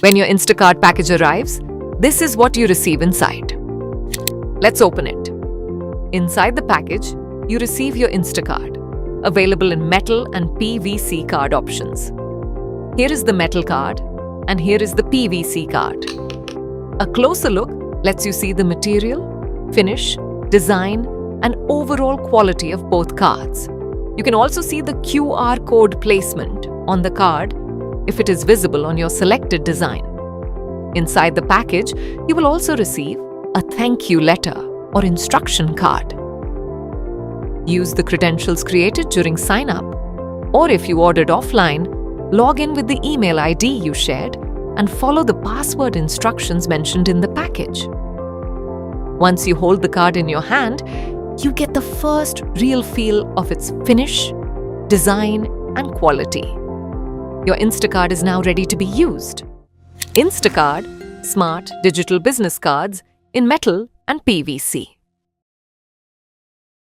When your Instacard package arrives, this is what you receive inside. Let's open it. Inside the package, you receive your Instacard, available in metal and PVC card options. Here is the metal card, and here is the PVC card. A closer look lets you see the material, finish, design, and overall quality of both cards. You can also see the QR code placement on the card if it is visible on your selected design. Inside the package, you will also receive a thank you letter or instruction card. Use the credentials created during sign-up, or if you ordered offline, log in with the email ID you shared and follow the password instructions mentioned in the package. Once you hold the card in your hand, you get the first real feel of its finish, design, and quality. Your Instacard is now ready to be used. Instacard, smart digital business cards in metal and PVC.